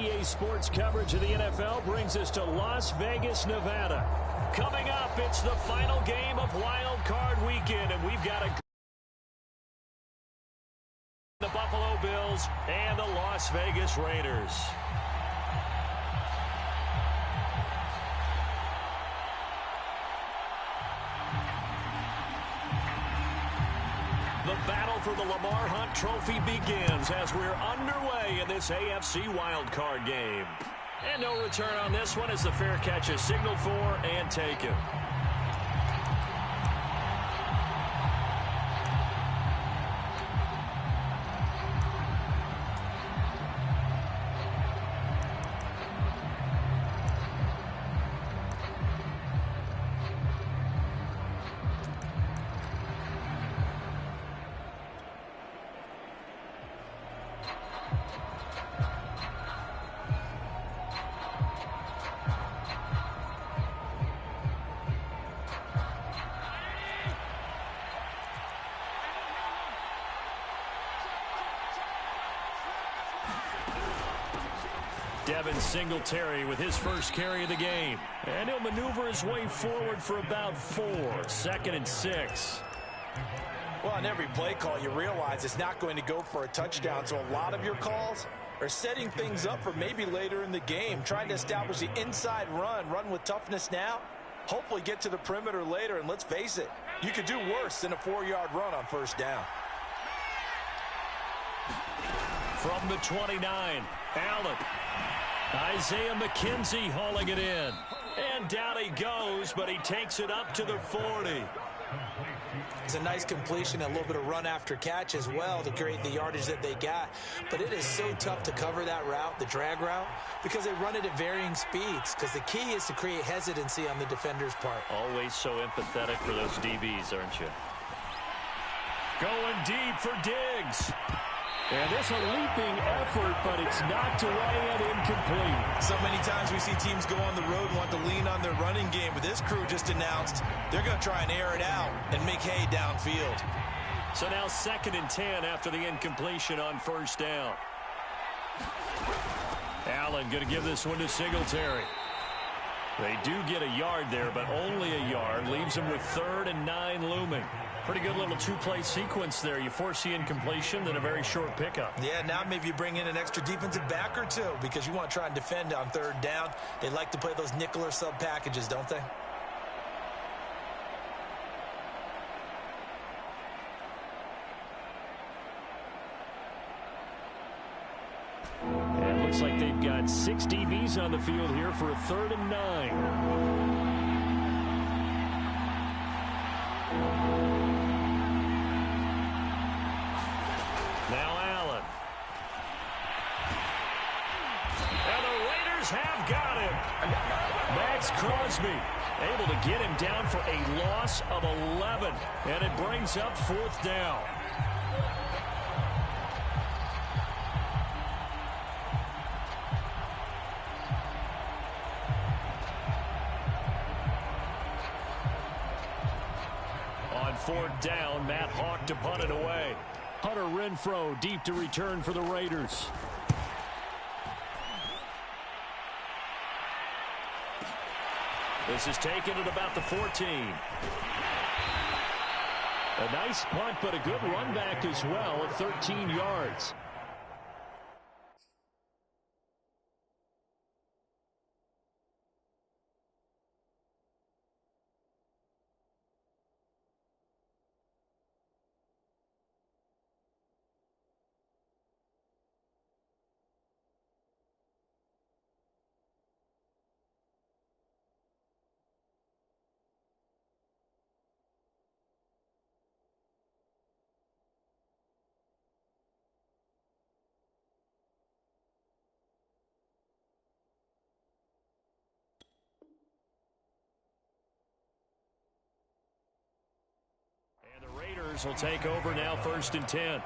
EA Sports coverage of the NFL brings us to Las Vegas, Nevada. Coming up, it's the final game of Wild Card Weekend, and we've got the Buffalo Bills and the Las Vegas Raiders. The battle for the Lamar Hunt Trophy begins as we're underway in this AFC wildcard game. And no return on this one as the fair catch is signaled for and taken. Devin Singletary with his first carry of the game. And he'll maneuver his way forward for about 4. 2nd and 6. Well, on every play call, you realize it's not going to go for a touchdown. So a lot of your calls are setting things up for maybe later in the game, trying to establish the inside run with toughness now, hopefully get to the perimeter later. And let's face it, you could do worse than a 4-yard run on first down. From the 29, Allen. Isaiah McKenzie hauling it in. And down he goes, but he takes it up to the 40. It's a nice completion, a little bit of run after catch as well to create the yardage that they got. But it is so tough to cover that route, the drag route, because they run it at varying speeds. Because the key is to create hesitancy on the defender's part. Always so empathetic for those DBs, aren't you? Going deep for Diggs. And this a leaping effort, but it's knocked away and incomplete. So many times we see teams go on the road and want to lean on their running game, but this crew just announced they're going to try and air it out and make hay downfield. So now 2nd and 10 after the incompletion on first down. Allen going to give this one to Singletary. They do get a yard there, but only a yard. Leaves them with 3rd and 9 looming. Pretty good little 2-play sequence there. You force the incompletion, then a very short pickup. Yeah, now maybe you bring in an extra defensive back or two because you want to try and defend on 3rd down. They like to play those nickel or sub packages, don't they? And it looks like they've got 6 DBs on the field here for a 3rd and 9. Now Allen. And the Raiders have got him. Max Crosby able to get him down for a loss of 11. And it brings up 4th down. On 4th down, Matt Hawk to punt it away. Hunter Renfrow deep to return for the Raiders. This is taken at about the 14. A nice punt, but a good run back as well at 13 yards. Raiders will take over now, 1st and 10.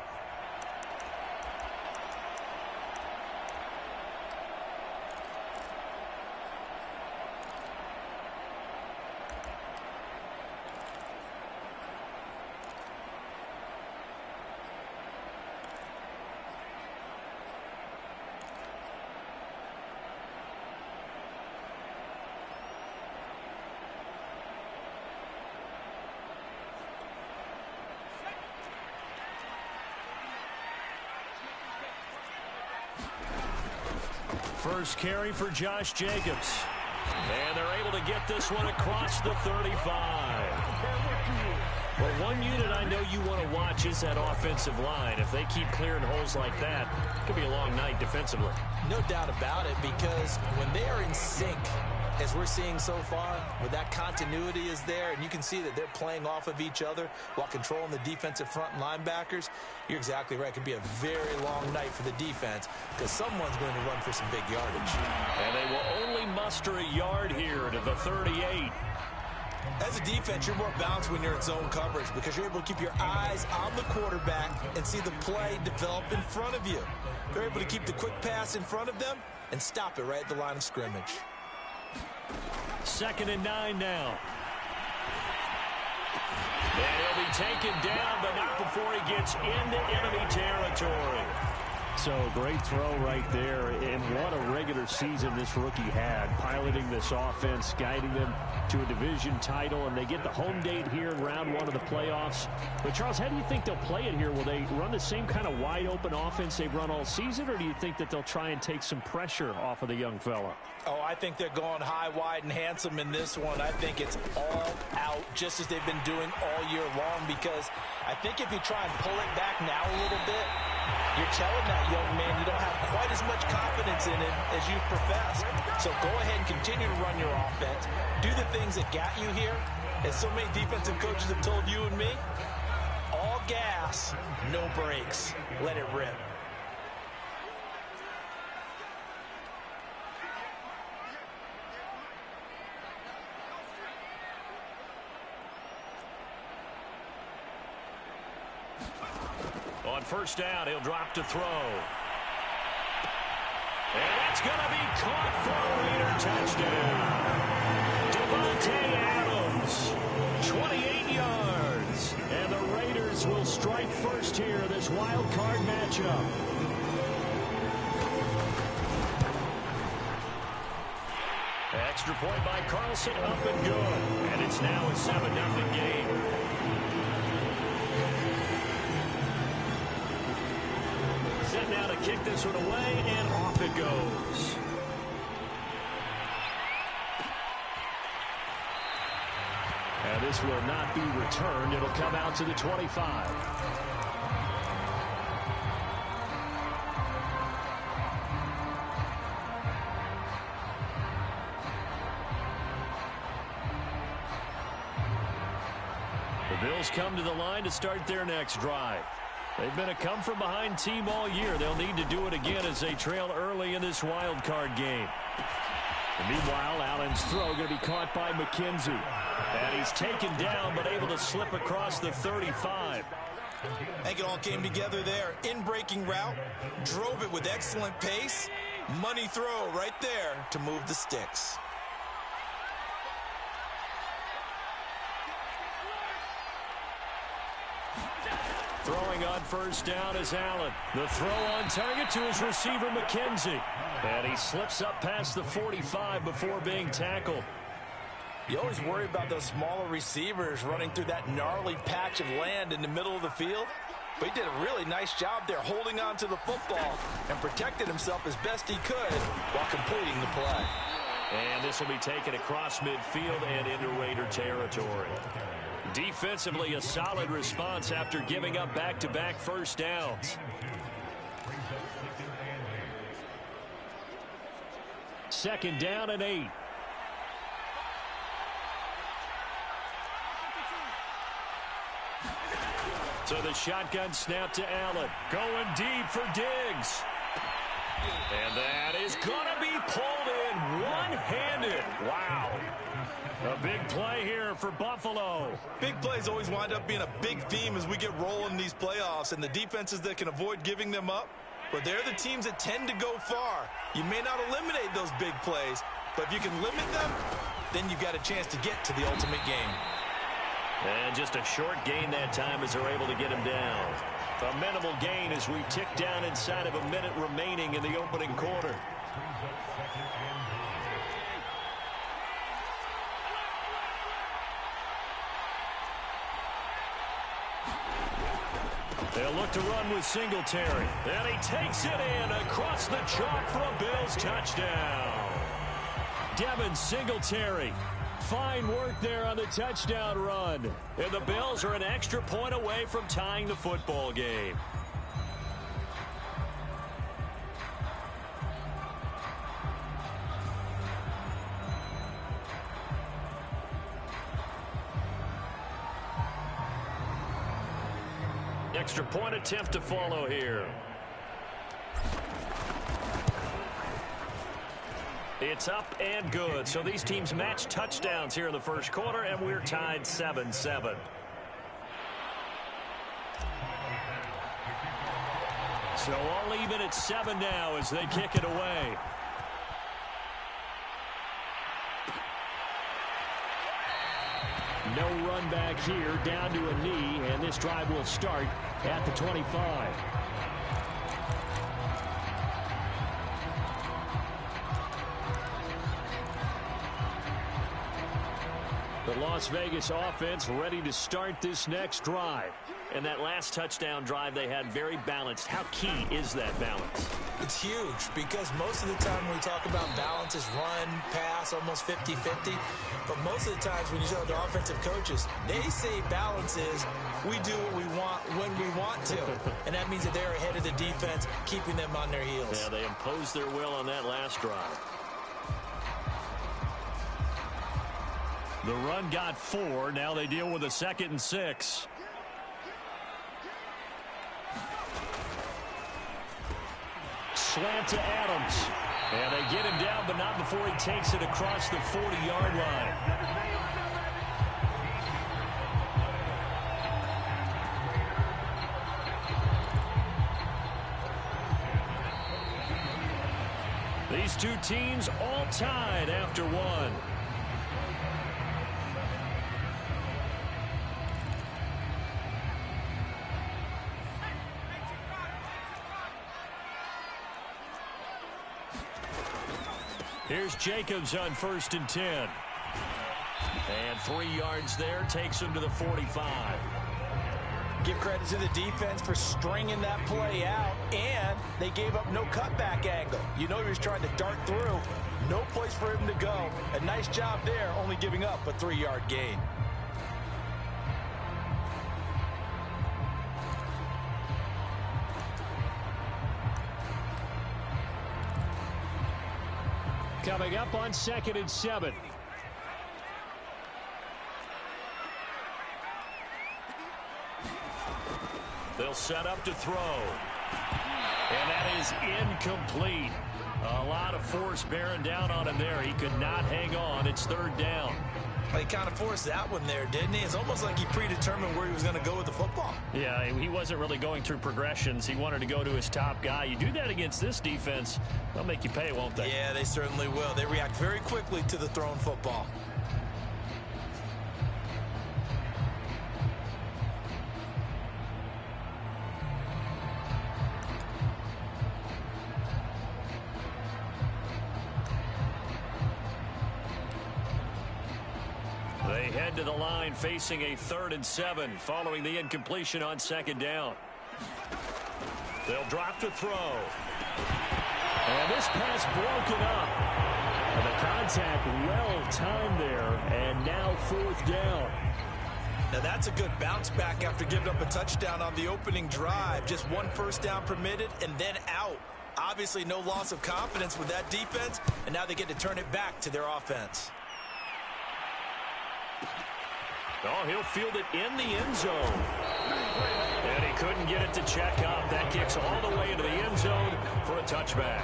First carry for Josh Jacobs. And they're able to get this one across the 35. Well, one unit I know you want to watch is that offensive line. If they keep clearing holes like that, it could be a long night defensively. No doubt about it, because when they are in sync, as we're seeing so far, where that continuity is there, and you can see that they're playing off of each other while controlling the defensive front linebackers, you're exactly right. It could be a very long night for the defense because someone's going to run for some big yardage. And they will only muster a yard here to the 38. As a defense, you're more balanced when you're in zone coverage because you're able to keep your eyes on the quarterback and see the play develop in front of you. They're able to keep the quick pass in front of them and stop it right at the line of scrimmage. 2nd and 9 now. And he'll be taken down, but not before he gets into enemy territory. So, great throw right there, and what a regular season this rookie had, piloting this offense, guiding them to a division title, and they get the home date here in round 1 of the playoffs. But, Charles, how do you think they'll play it here? Will they run the same kind of wide-open offense they've run all season, or do you think that they'll try and take some pressure off of the young fella? Oh, I think they're going high, wide, and handsome in this one. I think it's all out, just as they've been doing all year long, because I think if you try and pull it back now a little bit, you're telling that young man you don't have quite as much confidence in it as you've professed. So go ahead and continue to run your offense. Do the things that got you here. As so many defensive coaches have told you and me, all gas, no brakes. Let it rip. On first down, he'll drop to throw. And that's going to be caught for a Raider touchdown. Devontae Adams, 28 yards. And the Raiders will strike first here in this wild card matchup. Extra point by Carlson, up and good. And it's now a 7-0 game. Set now to kick this one away, and off it goes. And this will not be returned. It'll come out to the 25. The Bills come to the line to start their next drive. They've been a come-from-behind team all year. They'll need to do it again as they trail early in this wild card game. And meanwhile, Allen's throw going to be caught by McKenzie. And he's taken down, but able to slip across the 35. I think it all came together there. In-breaking route, drove it with excellent pace. Money throw right there to move the sticks. Throwing on first down is Allen. The throw on target to his receiver, McKenzie. And he slips up past the 45 before being tackled. You always worry about those smaller receivers running through that gnarly patch of land in the middle of the field. But he did a really nice job there holding on to the football and protected himself as best he could while completing the play. And this will be taken across midfield and into Raider territory. Defensively, a solid response after giving up back-to-back first downs. Second down and 8. So the shotgun snap to Allen. Going deep for Diggs. And that is going to be pulled in one-handed. Wow. A big play here for Buffalo. Big plays always wind up being a big theme as we get rolling in these playoffs, and the defenses that can avoid giving them up, but they're the teams that tend to go far. You may not eliminate those big plays, but if you can limit them, then you've got a chance to get to the ultimate game. And just a short gain that time as they're able to get him down. A minimal gain as we tick down inside of a minute remaining in the opening quarter. They'll look to run with Singletary. And he takes it in across the chalk for a Bills touchdown. Devin Singletary. Fine work there on the touchdown run. And the Bills are an extra point away from tying the football game. Extra point attempt to follow here. It's up and good. So these teams match touchdowns here in the first quarter, and we're tied 7-7. So all even at 7 now as they kick it away. No run back here, down to a knee, and this drive will start at the 25. The Las Vegas offense ready to start this next drive. And that last touchdown drive they had very balanced. How key is that balance? It's huge because most of the time when we talk about balance is run, pass, almost 50-50. But most of the times when you talk to offensive coaches, they say balance is we do what we want when we want to. And that means that they're ahead of the defense, keeping them on their heels. Yeah, they imposed their will on that last drive. The run got 4. Now they deal with a 2nd and 6. Slant to Adams. And they get him down, but not before he takes it across the 40-yard line. These two teams all tied after one. Here's Jacobs on 1st and 10. And 3 yards there, takes him to the 45. Give credit to the defense for stringing that play out, and they gave up no cutback angle. You know he was trying to dart through. No place for him to go. A nice job there, only giving up a 3-yard gain. Coming up on 2nd and 7. They'll set up to throw. And that is incomplete. A lot of force bearing down on him there. He could not hang on. It's 3rd down. Well, he kind of forced that one there, didn't he? It's almost like he predetermined where he was going to go with the football. Yeah, he wasn't really going through progressions. He wanted to go to his top guy. You do that against this defense, they'll make you pay, won't they? Yeah, they certainly will. They react very quickly to the thrown football. They head to the line facing a 3rd and 7 following the incompletion on 2nd down. They'll drop to throw. And this pass broken up. And the contact well timed there, and now 4th down. Now that's a good bounce back after giving up a touchdown on the opening drive. Just 1 first down permitted and then out. Obviously no loss of confidence with that defense, and now they get to turn it back to their offense. Oh, he'll field it in the end zone. And he couldn't get it to check up. That kicks all the way into the end zone for a touchback.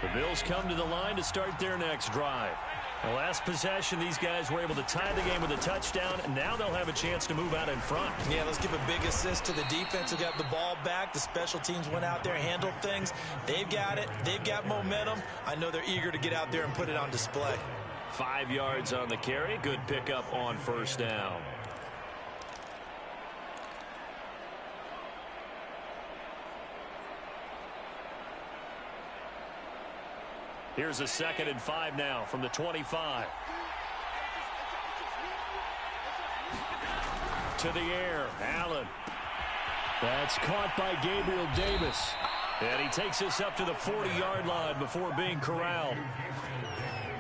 The Bills come to the line to start their next drive. The last possession, these guys were able to tie the game with a touchdown, and now they'll have a chance to move out in front. Yeah, let's give a big assist to the defense who got the ball back. The special teams went out there, handled things. They've got it. They've got momentum. I know they're eager to get out there and put it on display. 5 yards on the carry. Good pickup on 1st down. Here's a 2nd and 5 now from the 25. To the air, Allen. That's caught by Gabriel Davis. And he takes us up to the 40-yard line before being corralled.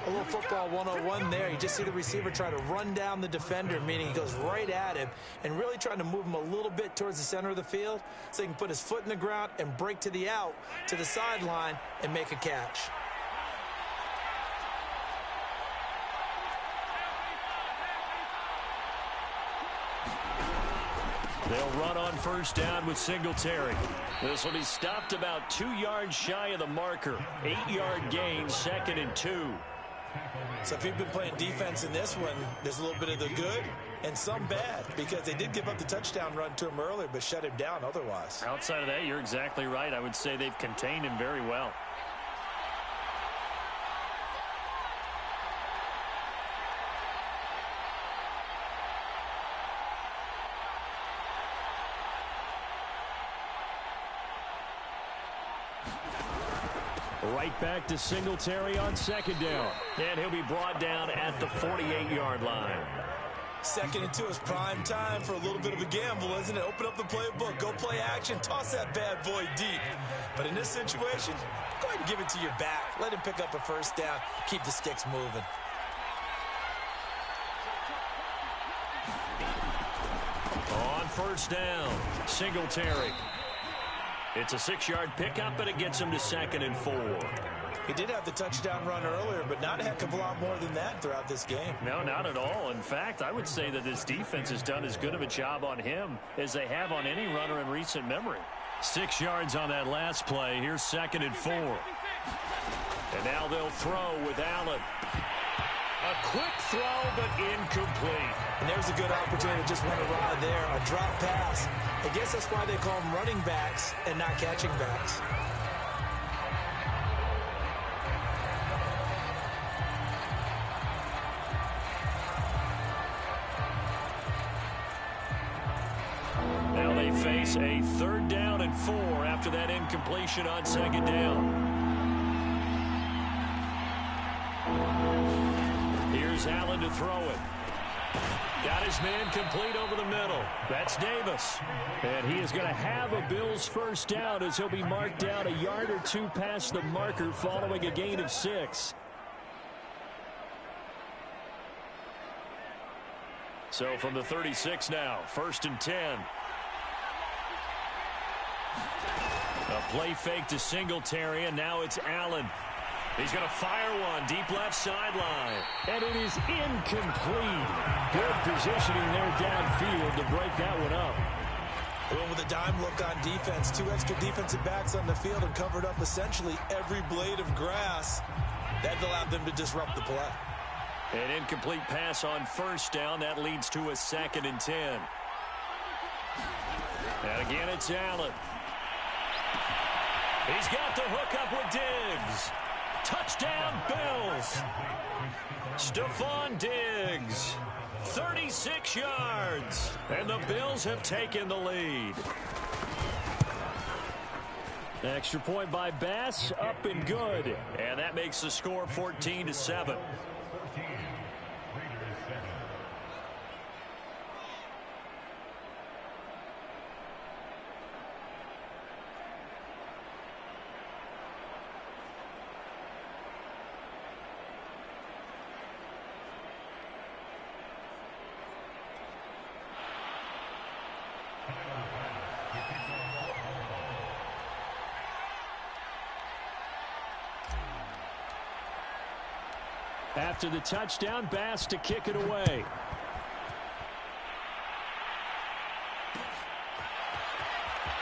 A little football 101 there. You just see the receiver try to run down the defender, meaning he goes right at him and really trying to move him a little bit towards the center of the field so he can put his foot in the ground and break to the out, to the sideline, and make a catch. They'll run on 1st down with Singletary. This will be stopped about 2 yards shy of the marker. 8-yard gain, 2nd and 2. So if you've been playing defense in this one, there's a little bit of the good and some bad, because they did give up the touchdown run to him earlier but shut him down otherwise. Outside of that, you're exactly right. I would say they've contained him very well. Right back to Singletary on 2nd down. And he'll be brought down at the 48-yard line. 2nd and 2 is prime time for a little bit of a gamble, isn't it? Open up the playbook, go play action, toss that bad boy deep. But in this situation, go ahead and give it to your back. Let him pick up a 1st down, keep the sticks moving. On 1st down, Singletary. It's a 6-yard pickup, and it gets him to 2nd and 4. He did have the touchdown run earlier, but not a heck of a lot more than that throughout this game. No, not at all. In fact, I would say that this defense has done as good of a job on him as they have on any runner in recent memory. 6 yards on that last play. Here's 2nd and 4. And now they'll throw with Allen. A quick throw, but incomplete. And there's a good opportunity to just run a ride there, a drop pass. I guess that's why they call them running backs and not catching backs. Now they face a 3rd down and 4 after that incompletion on 2nd down. Here's Allen to throw it. Got his man complete over the middle. That's Davis. And he is going to have a Bills 1st down as he'll be marked down a yard or 2 past the marker following a gain of 6. So from the 36 now, 1st and 10. A play fake to Singletary, and now it's Allen. He's going to fire one deep left sideline. And it is incomplete. Good positioning there downfield to break that one up. They went with a dime look on defense. 2 extra defensive backs on the field and covered up essentially every blade of grass. That allowed them to disrupt the play. An incomplete pass on 1st down. That leads to a 2nd and 10. And again, it's Allen. He's got the hook up with Diggs. Touchdown, Bills. Stephon Diggs, 36 yards. And the Bills have taken the lead. Extra point by Bass, up and good. And that makes the score 14-7. After the touchdown, Bass to kick it away.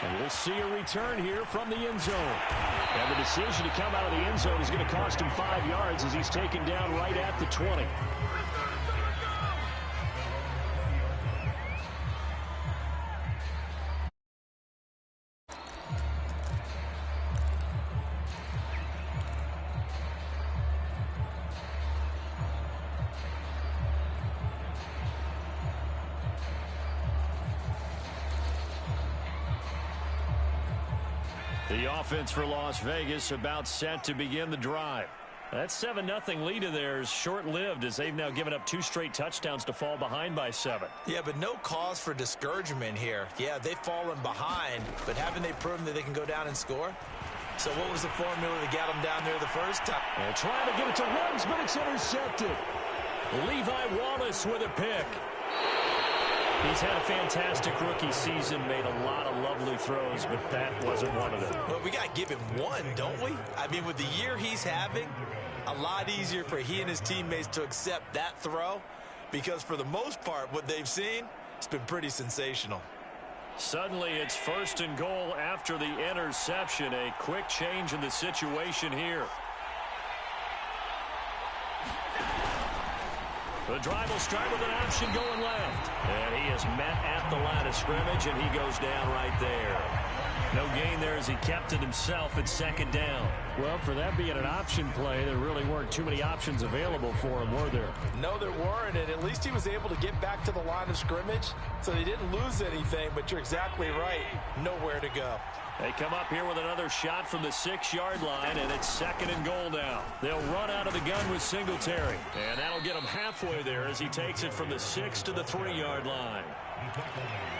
And we'll see a return here from the end zone. And the decision to come out of the end zone is going to cost him 5 yards as he's taken down right at the 20. The offense for Las Vegas about set to begin the drive. That 7-0 lead of theirs short-lived as they've now given up 2 straight touchdowns to fall behind by 7. Yeah, but no cause for discouragement here. Yeah, they've fallen behind, but haven't they proven that they can go down and score? So what was the formula that got them down there the first time? And trying to get it to Ruggs, but it's intercepted. Levi Wallace with a pick. He's had a fantastic rookie season, made a lot of lovely throws, but that wasn't one of them. Well, we got to give him one, don't we? I mean, with the year he's having, a lot easier for he and his teammates to accept that throw because for the most part, what they've seen, it's been pretty sensational. Suddenly, it's 1st and goal after the interception. A quick change in the situation here. The drive will start with an option going left. And he is met at the line of scrimmage, and he goes down right there. No gain there as he kept it himself at 2nd down. Well, for that being an option play, there really weren't too many options available for him, were there? No, there weren't, and at least he was able to get back to the line of scrimmage, so he didn't lose anything, but you're exactly right. Nowhere to go. They come up here with another shot from the 6-yard line, and it's 2nd and goal now. They'll run out of the gun with Singletary, and that'll get him halfway there as he takes it from the 6 to the 3-yard line.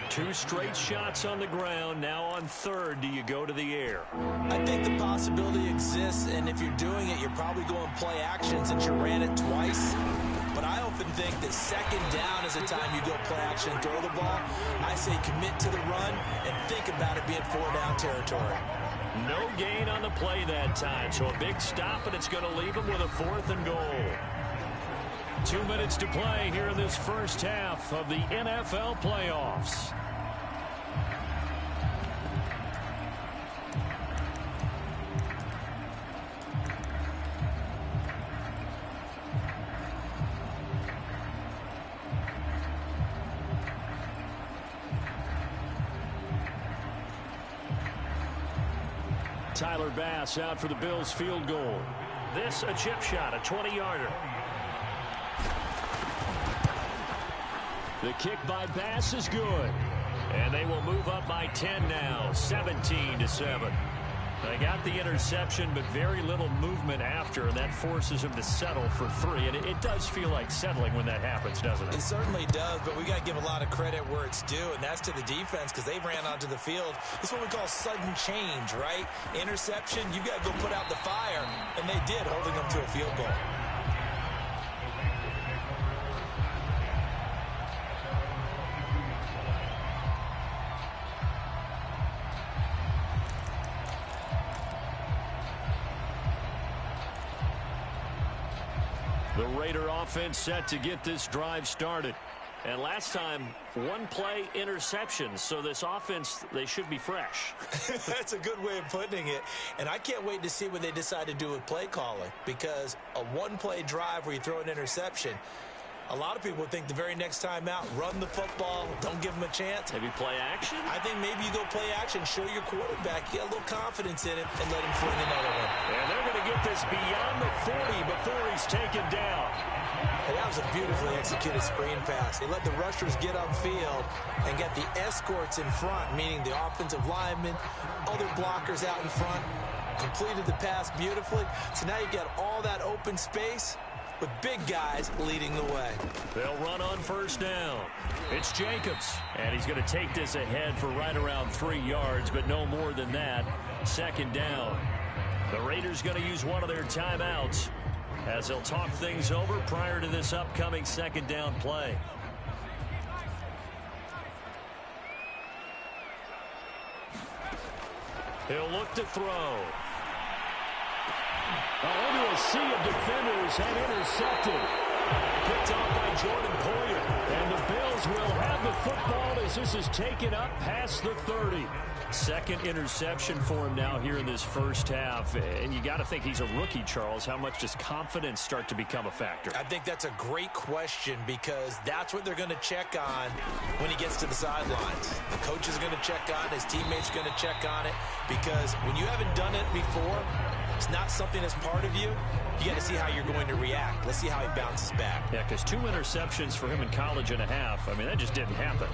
2 straight shots on the ground. Now on 3rd, do you go to the air? I think the possibility exists, and if you're doing it, you're probably going play action since you ran it twice. But I often think that 2nd down is the time you go play action and throw the ball. I say commit to the run and think about it being 4-down territory. No gain on the play that time, so a big stop, and it's going to leave him with a 4th and goal. 2 minutes to play here in this first half of the NFL playoffs. Tyler Bass out for the Bills field goal. This a chip shot, a 20-yarder. The kick by Bass is good. And they will move up by 10 now, 17-7. They got the interception, but very little movement after, and that forces him to settle for 3. And it does feel like settling when that happens, doesn't it? It certainly does, but we got to give a lot of credit where it's due, and that's to the defense because they ran onto the field. It's what we call sudden change, right? Interception, you got to go put out the fire, and they did, holding them to a field goal. The Raider offense set to get this drive started. And last time, 1-play interception. So this offense, they should be fresh. That's a good way of putting it. And I can't wait to see what they decide to do with play calling. Because a 1-play drive where you throw an interception, a lot of people think the very next time out, run the football, don't give them a chance. Maybe play action? I think maybe you go play action, show your quarterback, get a little confidence in it, and let him fling another one. And they're going to get this beyond the 40 before he's taken down. And that was a beautifully executed screen pass. They let the rushers get upfield and get the escorts in front, meaning the offensive linemen, other blockers out in front, completed the pass beautifully. So now you got all that open space with big guys leading the way. They'll run on 1st down. It's Jacobs, and he's going to take this ahead for right around 3 yards, but no more than that. 2nd down. The Raiders going to use one of their timeouts as they'll talk things over prior to this upcoming 2nd down play. He'll look to throw. Into a sea of defenders and intercepted. Picked off by Jordan Poyer. And the Bills will have the football as this is taken up past the 30. 2nd interception for him now here in this first half. And you got to think he's a rookie, Charles. How much does confidence start to become a factor? I think that's a great question because that's what they're going to check on when he gets to the sidelines. The coach is going to check on it. His teammates are going to check on it because when you haven't done it before, it's not something that's part of you. You got to see how you're going to react. Let's see how he bounces back. Yeah, because 2 interceptions for him in college and a half. I mean, that just didn't happen.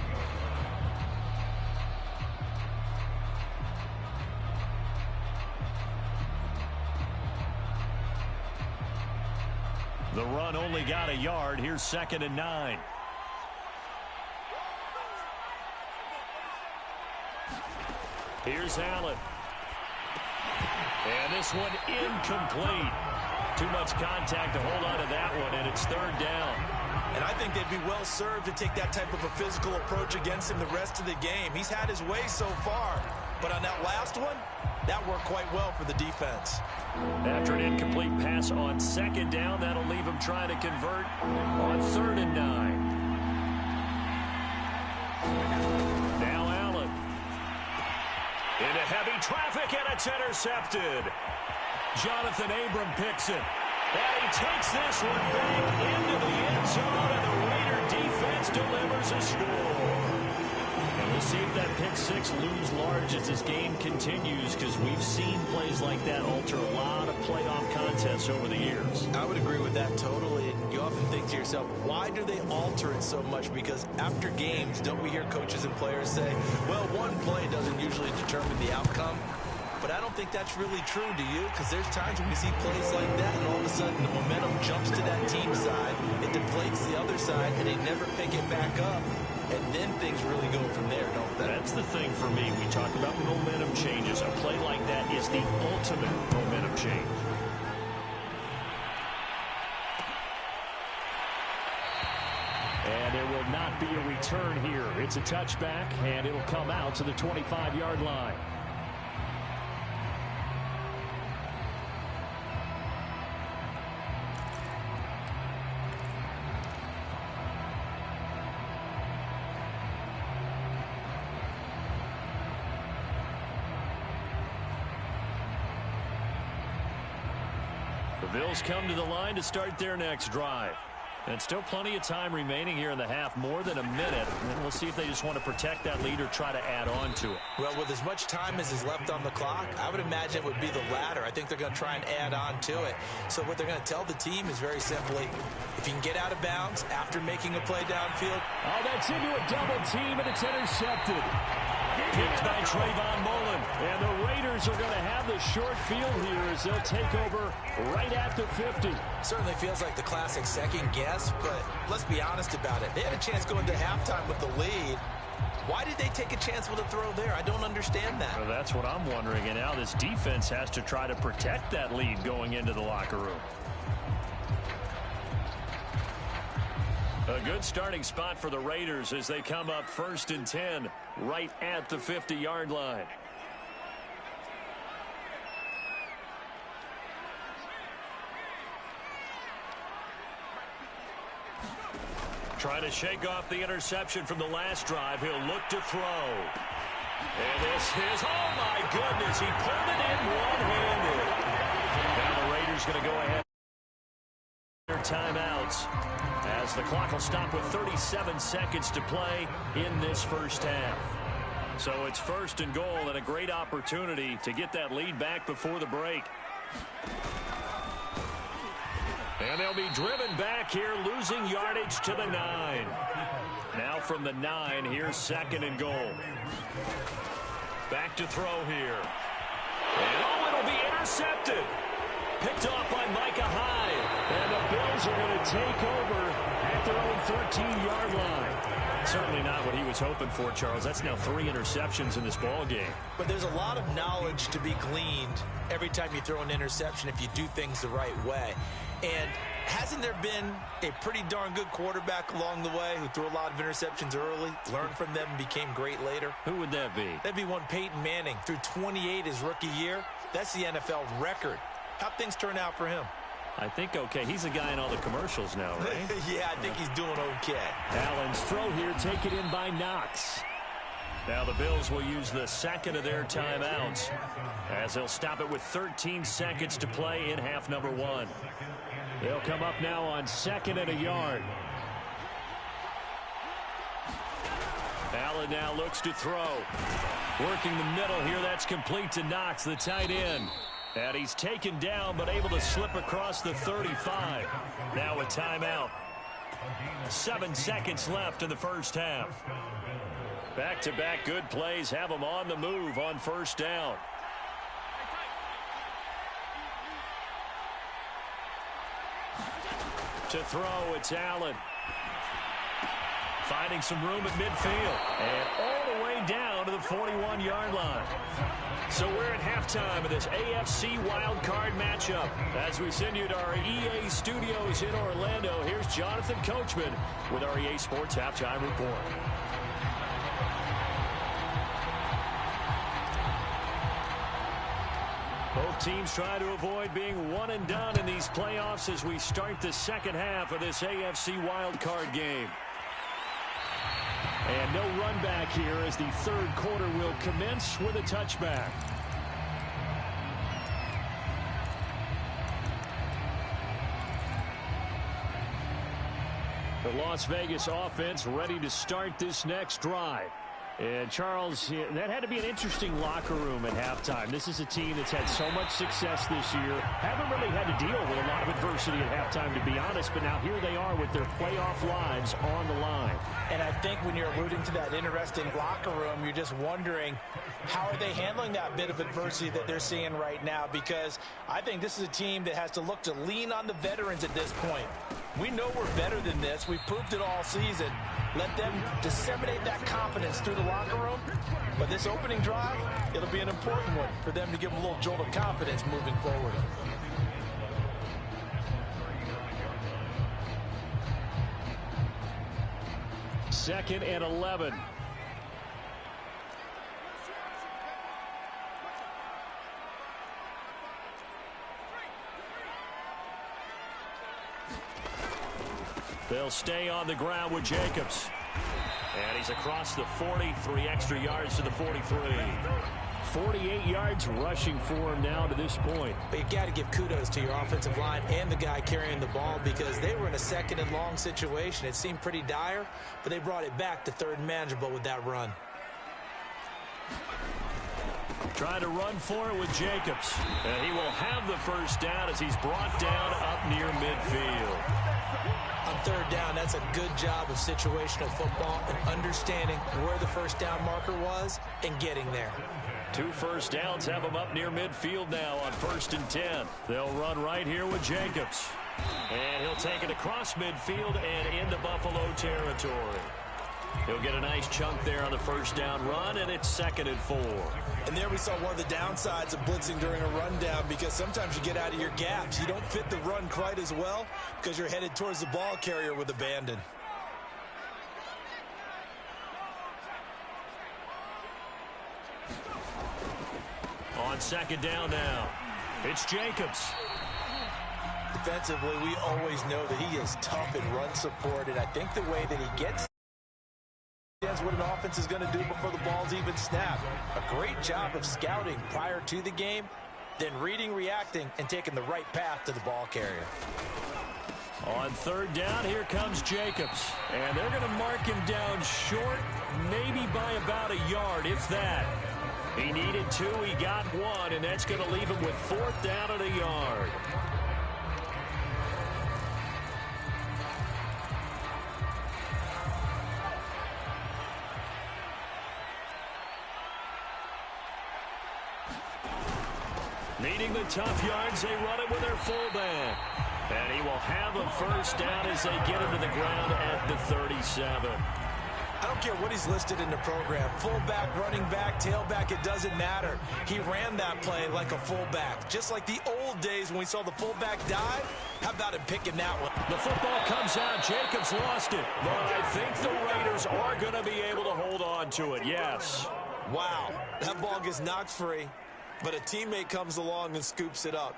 one only got a yard. Here's 2nd and 9. Here's Allen. And this one incomplete. Too much contact to hold on to that one, and it's 3rd down. And I think they'd be well served to take that type of a physical approach against him the rest of the game. He's had his way so far, but on that last one, that worked quite well for the defense. After an incomplete pass on 2nd down, that'll leave him trying to convert on 3rd and 9. Now Allen. Into heavy traffic, and it's intercepted. Jonathan Abram picks it. And he takes this one back into the end zone, and the Raider defense delivers a score. And we'll see if that pick six looms large as this game continues, because we've seen plays like that alter a lot of playoff contests over the years. I would agree with that totally. And you often think to yourself, why do they alter it so much? Because after games, don't we hear coaches and players say, well, one play doesn't usually determine the outcome. But I don't think that's really true, do you? Because there's times when we see plays like that, and all of a sudden the momentum jumps to that team side, it deflates the other side, and they never pick it back up. And then things really go from there, don't they? That's the thing for me. We talk about momentum changes. A play like that is the ultimate momentum change. And there will not be a return here. It's a touchback, and it'll come out to the 25-yard line. The Bills come to the line to start their next drive. And still plenty of time remaining here in the half, more than a minute. And we'll see if they just want to protect that lead or try to add on to it. Well, with as much time as is left on the clock, I would imagine it would be the latter. I think they're going to try and add on to it. So what they're going to tell the team is very simply, if you can get out of bounds after making a play downfield. Oh, that's into a double team, and it's intercepted. Picked by Trayvon Mullen. And the Raiders are going to have the short field here as they'll take over right at the 50. Certainly feels like the classic second guess, but let's be honest about it. They had a chance going to halftime with the lead. Why did they take a chance with a throw there? I don't understand that. Well, that's what I'm wondering. And now this defense has to try to protect that lead going into the locker room. A good starting spot for the Raiders as they come up 1st and 10 right at the 50-yard line. Trying to shake off the interception from the last drive. He'll look to throw. And this is, oh my goodness, he pulled it in one-handed. Now the Raiders going to go ahead. Their timeouts as the clock will stop with 37 seconds to play in this first half. So it's 1st and goal and a great opportunity to get that lead back before the break. And they'll be driven back here, losing yardage to the 9. Now from the 9, here's 2nd and goal. Back to throw here. And oh, it'll be intercepted. Picked off by Micah Hyde. And the Bills are going to take over at their own 13-yard line. Certainly not what he was hoping for, Charles. That's now 3 interceptions in this ball game. But there's a lot of knowledge to be gleaned every time you throw an interception if you do things the right way. And hasn't there been a pretty darn good quarterback along the way who threw a lot of interceptions early, learned from them, and became great later? Who would that be? That'd be one Peyton Manning. Threw 28 his rookie year. That's the NFL record. How'd things turn out for him? I think okay. He's a guy in all the commercials now, right? Yeah, I think he's doing okay. Allen's throw here taken in by Knox. Now the Bills will use the 2nd of their timeouts as they'll stop it with 13 seconds to play in half number 1. They'll come up now on 2nd and a yard. Allen now looks to throw. Working the middle here. That's complete to Knox, the tight end. And he's taken down but able to slip across the 35. Now a timeout. 7 seconds left in the first half. Back-to-back good plays have them on the move on 1st down. To throw, it's Allen. Finding some room at midfield. And all the way down to the 41-yard line. So we're at halftime of this AFC wildcard matchup. As we send you to our EA studios in Orlando, here's Jonathan Coachman with our EA Sports Halftime Report. Both teams try to avoid being one and done in these playoffs as we start the second half of this AFC wildcard game. And no run back here as the third quarter will commence with a touchback. The Las Vegas offense ready to start this next drive. And, Charles, that had to be an interesting locker room at halftime. This is a team that's had so much success this year. Haven't really had to deal with a lot of adversity at halftime, to be honest. But now here they are with their playoff lives on the line. And I think when you're alluding to that interesting locker room, you're just wondering, how are they handling that bit of adversity that they're seeing right now? Because I think this is a team that has to look to lean on the veterans at this point. We know we're better than this. We've proved it all season. Let them disseminate that confidence through the locker room. But this opening drive, it'll be an important one for them to give them a little jolt of confidence moving forward. Second and 11. They'll stay on the ground with Jacobs. And he's across the 40, 3 extra yards to the 43. 48 yards rushing for him now to this point. But you got to give kudos to your offensive line and the guy carrying the ball, because they were in a second and long situation. It seemed pretty dire, but they brought it back to third and manageable with that run. Trying to run for it with Jacobs. And he will have the first down as he's brought down up near midfield. On third down, that's a good job of situational football and understanding where the first down marker was and getting there. 2 first downs have him up near midfield now on 1st and 10. They'll run right here with Jacobs. And he'll take it across midfield and into Buffalo territory. He'll get a nice chunk there on the first down run, and it's 2nd and 4. And there we saw one of the downsides of blitzing during a rundown, because sometimes you get out of your gaps. You don't fit the run quite as well because you're headed towards the ball carrier with abandon. On 2nd down now, it's Jacobs. Defensively, we always know that he is tough in run support, and I think the way that he gets that's what an offense is going to do before the ball's even snapped. A great job of scouting prior to the game, then reading, reacting, and taking the right path to the ball carrier. On 3rd down, here comes Jacobs. And they're going to mark him down short, maybe by about a yard, if that. He needed 2, he got 1, and that's going to leave him with 4th down and a yard. Needing the tough yards, they run it with their fullback. And he will have a first down as they get him to the ground at the 37. I don't care what he's listed in the program. Fullback, running back, tailback, it doesn't matter. He ran that play like a fullback. Just like the old days when we saw the fullback dive. How about him picking that one? The football comes out. Jacobs lost it. But I think the Raiders are going to be able to hold on to it, yes. Wow, that ball gets knocked free, but a teammate comes along and scoops it up.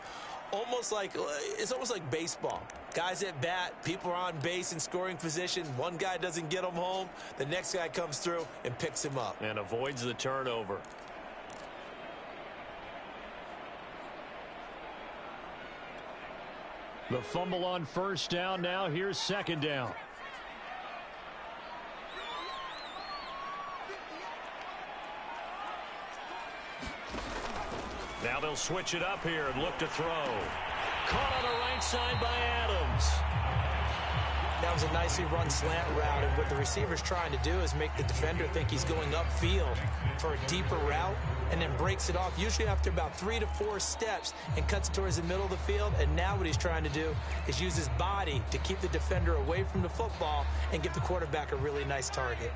It's almost like baseball. Guys at bat, people are on base in scoring position. One guy doesn't get him home. The next guy comes through and picks him up. And avoids the turnover. The fumble on 1st down now. Here's 2nd down. Now they'll switch it up here and look to throw. Caught on the right side by Adams. That was a nicely run slant route, and what the receiver's trying to do is make the defender think he's going upfield for a deeper route, and then breaks it off, usually after about 3 to 4 steps, and cuts towards the middle of the field. And now what he's trying to do is use his body to keep the defender away from the football and give the quarterback a really nice target.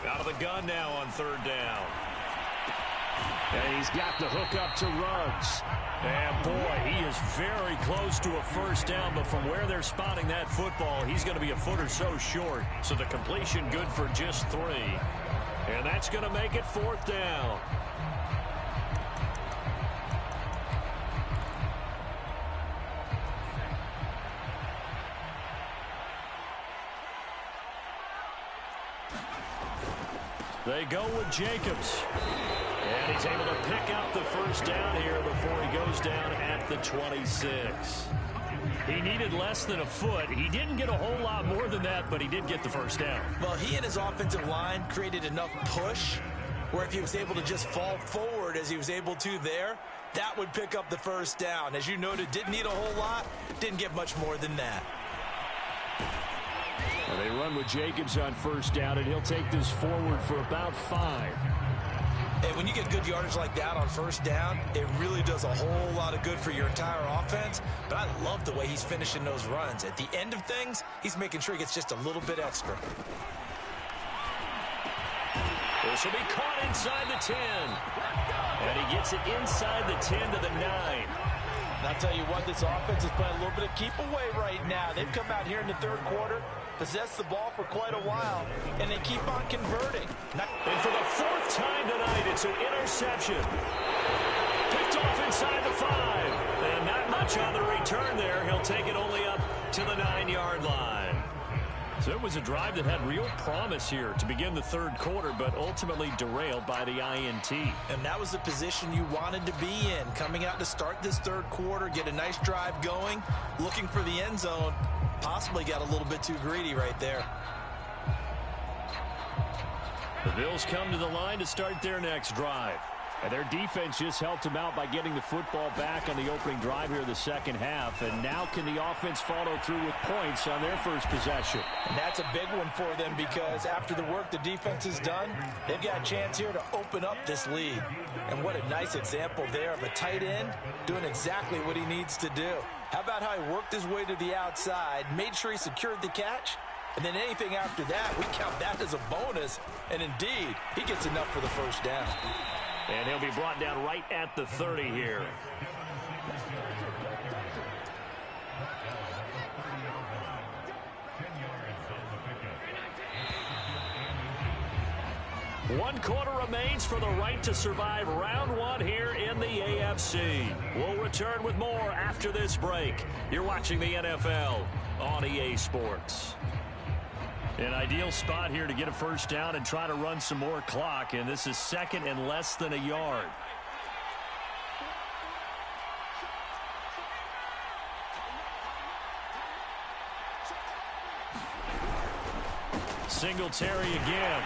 Out of the gun now on 3rd down. And he's got the hook up to Ruggs. And boy, he is very close to a 1st down, but from where they're spotting that football, he's going to be a foot or so short. So the completion good for just 3. And that's going to make it 4th down. They go with Jacobs. And he's able to pick out the 1st down here before he goes down at the 26. He needed less than a foot. He didn't get a whole lot more than that, but he did get the 1st down. Well, he and his offensive line created enough push where if he was able to just fall forward as he was able to there, that would pick up the 1st down. As you noted, didn't need a whole lot, didn't get much more than that. Well, they run with Jacobs on 1st down, and he'll take this forward for about 5. And when you get good yardage like that on 1st down, it really does a whole lot of good for your entire offense. But I love the way he's finishing those runs. At the end of things, he's making sure he gets just a little bit extra. This will be caught inside the 10. And he gets it inside the 10 to the 9. And I'll tell you what, this offense is playing a little bit of keep away right now. They've come out here in the 3rd quarter, possessed the ball for quite a while, and they keep on converting. And for the 4th time tonight, it's an interception. Picked off inside the 5. And not much on the return there. He'll take it only up to the 9-yard line. So it was a drive that had real promise here to begin the 3rd quarter, but ultimately derailed by the INT. And that was the position you wanted to be in, coming out to start this 3rd quarter, get a nice drive going, looking for the end zone. Possibly got a little bit too greedy right there. The Bills come to the line to start their next drive. And their defense just helped them out by getting the football back on the opening drive here in the 2nd half. And now can the offense follow through with points on their 1st possession? And that's a big one for them because after the work the defense has done, they've got a chance here to open up this lead. And what a nice example there of a tight end doing exactly what he needs to do. How about how he worked his way to the outside, made sure he secured the catch, and then anything after that, we count that as a bonus. And indeed, he gets enough for the 1st down. And he'll be brought down right at the 30 here. One quarter remains for the right to survive round 1 here in the AFC. We'll return with more after this break. You're watching the NFL on EA Sports. An ideal spot here to get a 1st down and try to run some more clock, and this is 2nd and less than a yard. Singletary again.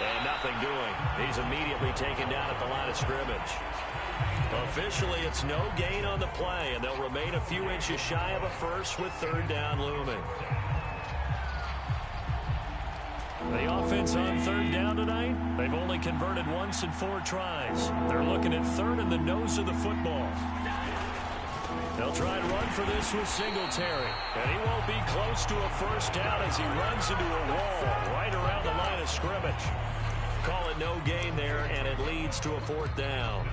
And nothing doing. He's immediately taken down at the line of scrimmage. Officially, it's no gain on the play, and they'll remain a few inches shy of a 1st with 3rd down looming. The offense on 3rd down tonight, they've only converted once in 4 tries. They're looking at 3rd in the nose of the football. They'll try and run for this with Singletary. And he won't be close to a 1st down as he runs into a wall right around the line of scrimmage. Call it no gain there, and it leads to a 4th down.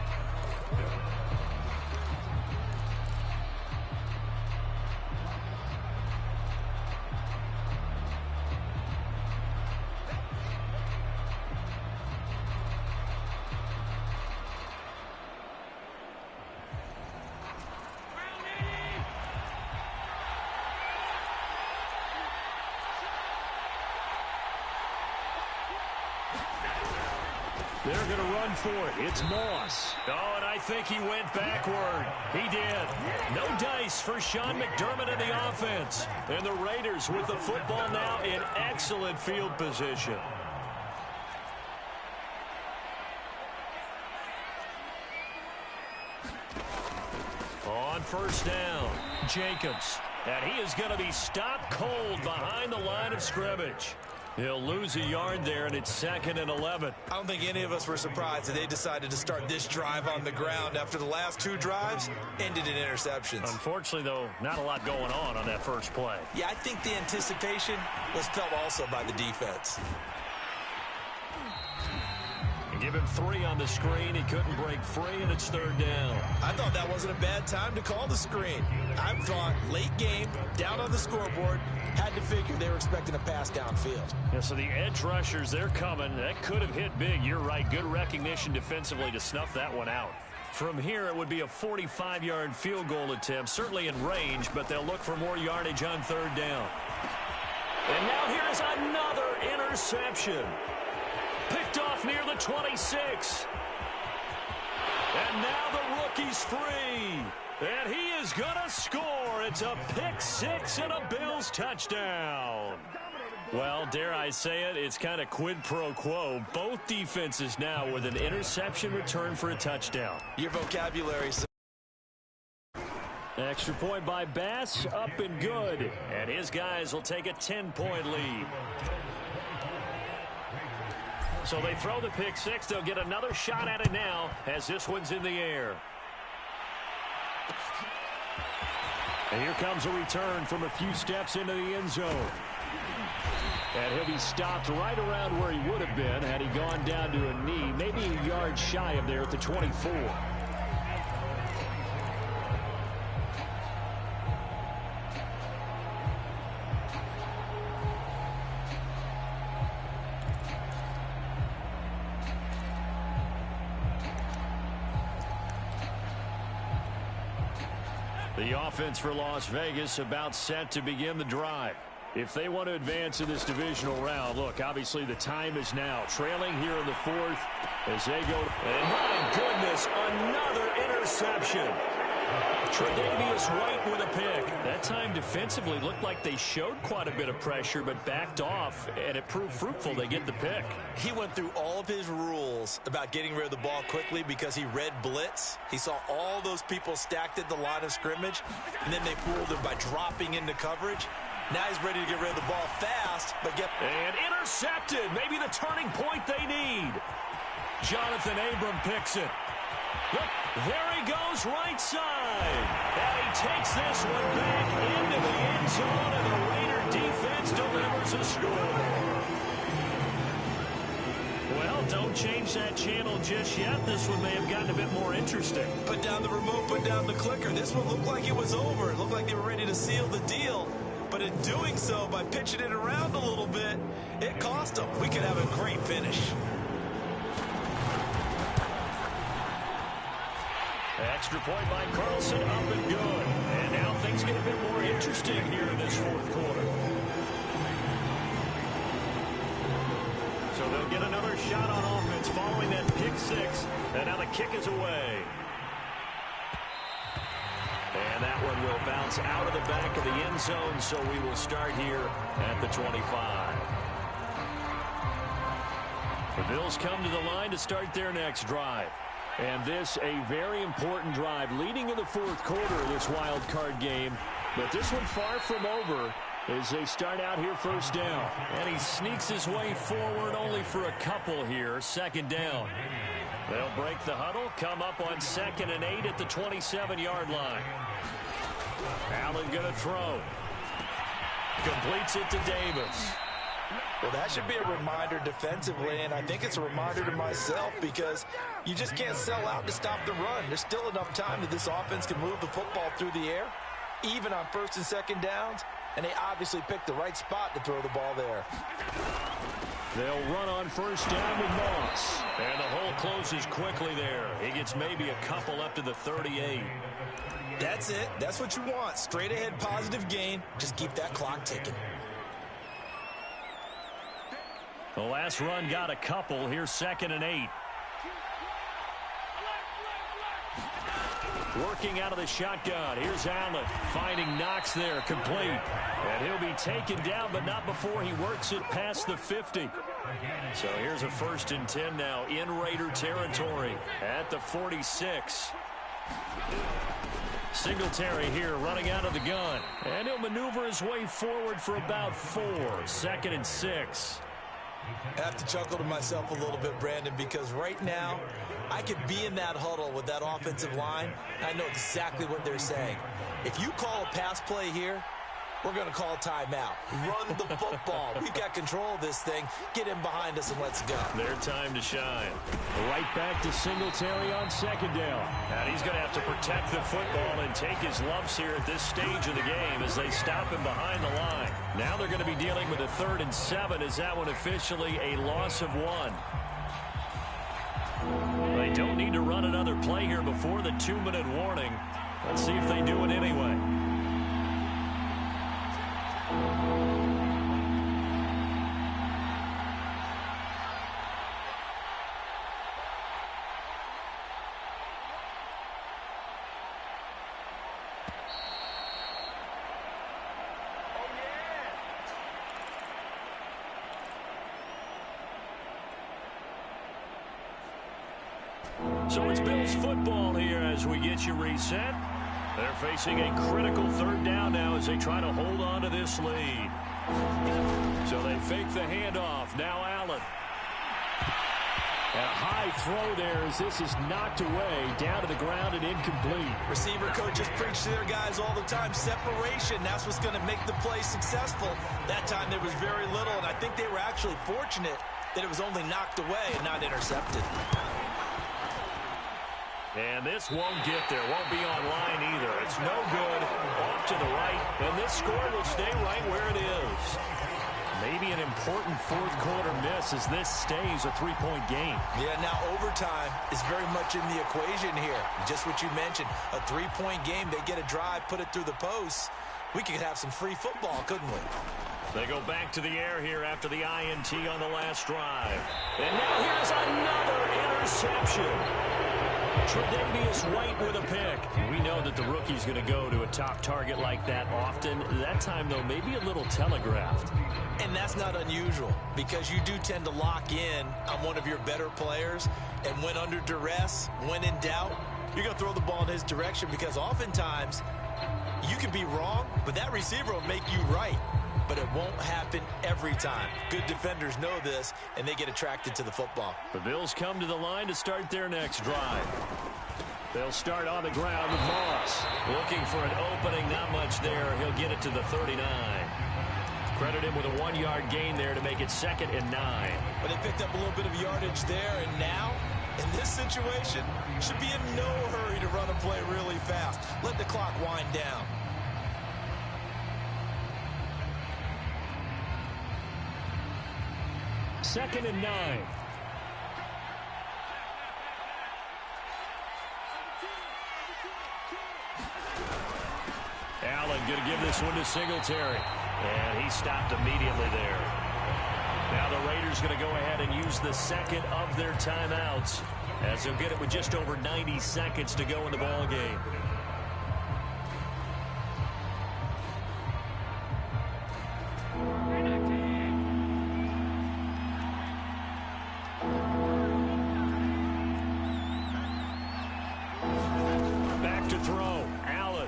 They're going to run for it. It's Moss. Oh, and I think he went backward. He did. No dice for Sean McDermott in the offense. And the Raiders with the football now in excellent field position. On first down. Jacobs. And he is going to be stopped cold behind the line of scrimmage. He'll lose a yard there, and it's 2nd and 11. I don't think any of us were surprised that they decided to start this drive on the ground after the last 2 drives ended in interceptions. Unfortunately, though, not a lot going on that first play. Yeah, I think the anticipation was felt also by the defense. Give him 3 on the screen. He couldn't break free, and it's 3rd down. I thought that wasn't a bad time to call the screen. I thought late game, down on the scoreboard, had to figure they were expecting a pass downfield. Yeah, so the edge rushers, they're coming. That could have hit big. You're right. Good recognition defensively to snuff that one out. From here, it would be a 45-yard field goal attempt, certainly in range, but they'll look for more yardage on 3rd down. And now here's another interception. Picked off near the 26. And now the rookie's free. And he is going to score. It's a pick 6 and a Bills touchdown. Well, dare I say it, it's kind of quid pro quo. Both defenses now with an interception return for a touchdown. Your vocabulary. Extra point by Bass, up and good. And his guys will take a 10-point lead. So they throw the pick 6. They'll get another shot at it now as this one's in the air. And here comes a return from a few steps into the end zone. And he'll be stopped right around where he would have been had he gone down to a knee, maybe a yard shy of there at the 24. The offense for Las Vegas about set to begin the drive. If they want to advance in this divisional round, look, obviously the time is now. Trailing here in the 4th as they go. And my goodness, another interception. Tre'Davious White with a pick. That time defensively looked like they showed quite a bit of pressure but backed off, and it proved fruitful. They get the pick. He went through all of his rules about getting rid of the ball quickly because he read blitz. He saw all those people stacked at the line of scrimmage, and then they fooled him by dropping into coverage. Now he's ready to get rid of the ball fast, but and intercepted. Maybe the turning point they need. Jonathan Abram picks it. Look, there he goes right side. And he takes this one back into the end zone, and the Raider defense delivers a score. Well, don't change that channel just yet. This one may have gotten a bit more interesting. Put down the remote, put down the clicker. This one looked like it was over. It looked like they were ready to seal the deal. But in doing so, by pitching it around a little bit, it cost them. We could have a great finish. Extra point by Carlson, up and good. And now things get a bit more interesting here in this 4th quarter. So they'll get another shot on offense following that pick 6. And now the kick is away. And that one will bounce out of the back of the end zone, so we will start here at the 25. The Bills come to the line to start their next drive. And this a very important drive leading in the 4th quarter of this wild card game. But this one far from over as they start out here 1st down. And he sneaks his way forward only for a couple here. 2nd down. They'll break the huddle, come up on 2nd and 8 at the 27-yard line. Allen going to throw. Completes it to Davis. Well, that should be a reminder defensively, and I think it's a reminder to myself because you just can't sell out to stop the run. There's still enough time that this offense can move the football through the air, even on 1st and 2nd downs, and they obviously picked the right spot to throw the ball there. They'll run on 1st down with Moss. And the hole closes quickly there. He gets maybe a couple up to the 38. That's it. That's what you want. Straight ahead positive gain. Just keep that clock ticking. The last run got a couple. Here's 2nd and 8. Working out of the shotgun. Here's Allen finding Knox there, complete. And he'll be taken down, but not before he works it past the 50. So here's a 1st and 10 now in Raider territory at the 46. Singletary here running out of the gun. And he'll maneuver his way forward for about 4. 2nd and 6. I have to chuckle to myself a little bit, Brandon, because right now I could be in that huddle with that offensive line. I know exactly what they're saying. If you call a pass play here, we're going to call a timeout. Run the football. We've got control of this thing. Get in behind us and let's go. Their time to shine. Right back to Singletary on 2nd down. And he's going to have to protect the football and take his lumps here at this stage of the game as they stop him behind the line. Now they're going to be dealing with a 3rd and 7. Is that one officially a loss of 1? They don't need to run another play here before the 2-minute warning. Let's see if they do it anyway. So it's Bills football here as we get you reset. They're facing a critical 3rd down now as they try to hold on to this lead. So they fake the handoff. Now Allen. A high throw there as this is knocked away, down to the ground and incomplete. Receiver coaches preach to their guys all the time. Separation, that's what's going to make the play successful. That time there was very little, and I think they were actually fortunate that it was only knocked away and not intercepted. And this won't get there, won't be online either. It's no good, off to the right, and this score will stay right where it is. Maybe an important 4th quarter miss as this stays a 3-point game. Yeah, now overtime is very much in the equation here. Just what you mentioned, a 3-point game. They get a drive, put it through the posts. We could have some free football, couldn't we? They go back to the air here after the INT on the last drive. And now here's another interception. Tre'Davious White with a pick. We know that the rookie's going to go to a top target like that often. That time, though, maybe a little telegraphed. And that's not unusual because you do tend to lock in on one of your better players. And when under duress, when in doubt, you're going to throw the ball in his direction because oftentimes you can be wrong, but that receiver will make you right. But it won't happen every time. Good defenders know this, and they get attracted to the football. The Bills come to the line to start their next drive. They'll start on the ground with Moss. Looking for an opening, not much there. He'll get it to the 39. Credit him with a 1-yard gain there to make it 2nd and 9. But they picked up a little bit of yardage there, and now, in this situation, should be in no hurry to run a play really fast. Let the clock wind down. Second and 9. Allen going to give this one to Singletary. And he stopped immediately there. Now the Raiders going to go ahead and use the 2nd of their timeouts as they'll get it with just over 90 seconds to go in the ball game. Back to throw. Allen.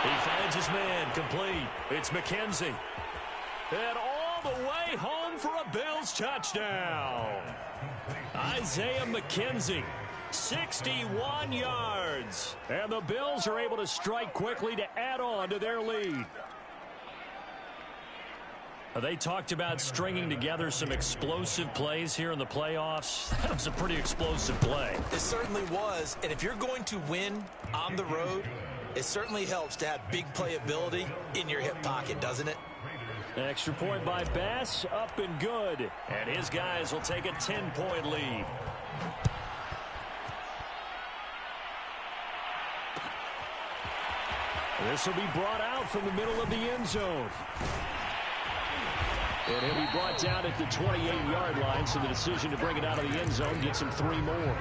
He finds his man complete. It's McKenzie. And all the way home for a Bills touchdown. Isaiah McKenzie, 61 yards. And the Bills are able to strike quickly to add on to their lead. They talked about stringing together some explosive plays here in the playoffs. That was a pretty explosive play. It certainly was. And if you're going to win on the road, it certainly helps to have big playability in your hip pocket, doesn't it? Extra point by Bass, up and good. And his guys will take a 10-point lead. This will be brought out from the middle of the end zone. And he'll be brought down at the 28-yard line, so the decision to bring it out of the end zone gets him 3 more.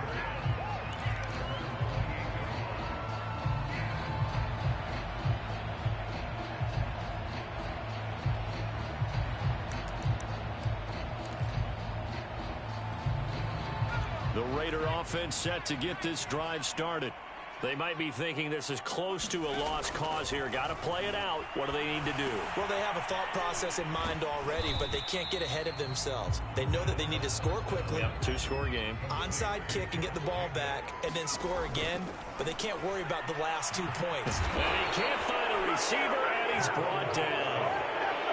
The Raider offense set to get this drive started. They might be thinking this is close to a lost cause here. Got to play it out. What do they need to do? Well, they have a thought process in mind already, but they can't get ahead of themselves. They know that they need to score quickly. Yep, two-score game. Onside kick and get the ball back and then score again, but they can't worry about the last 2 points. And he can't find a receiver, and he's brought down.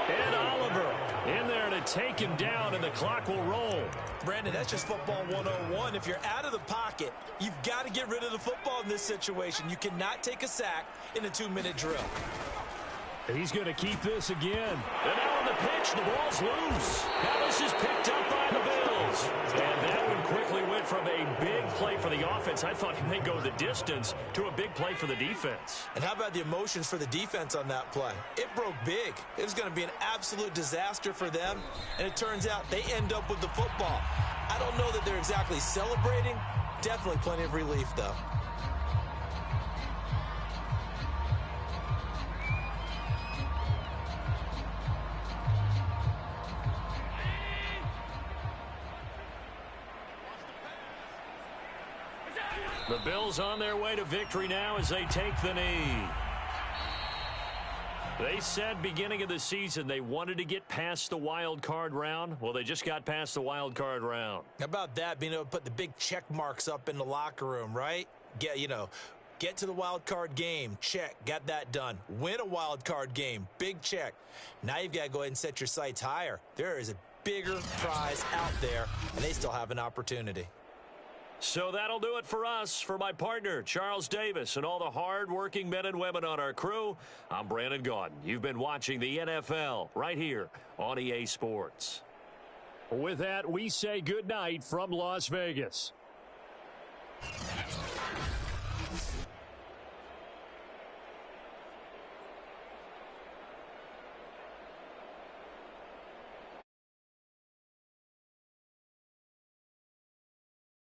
And Oliver in there to take him down, and the clock will roll. Brandon, that's just football 101. If you're out of the pocket, you've got to get rid of the football in this situation. You cannot take a sack in a 2-minute drill. He's going to keep this again. And now on the pitch, the ball's loose. Now this is picked up by the Bills. And that one quickly went from a big play for the offense. I thought he may go the distance to a big play for the defense. And how about the emotions for the defense on that play? It broke big. It was going to be an absolute disaster for them. And it turns out they end up with the football. I don't know that they're exactly celebrating. Definitely plenty of relief, though. The Bills on their way to victory now as they take the knee. They said beginning of the season they wanted to get past the wild card round. Well, they just got past the wild card round. How about that, being able to put the big check marks up in the locker room, right? Get to the wild card game, check, got that done. Win a wild card game, big check. Now you've got to go ahead and set your sights higher. There is a bigger prize out there, and they still have an opportunity. So that'll do it for us. For my partner, Charles Davis, and all the hard-working men and women on our crew, I'm Brandon Gaudin. You've been watching the NFL right here on EA Sports. With that, we say good night from Las Vegas.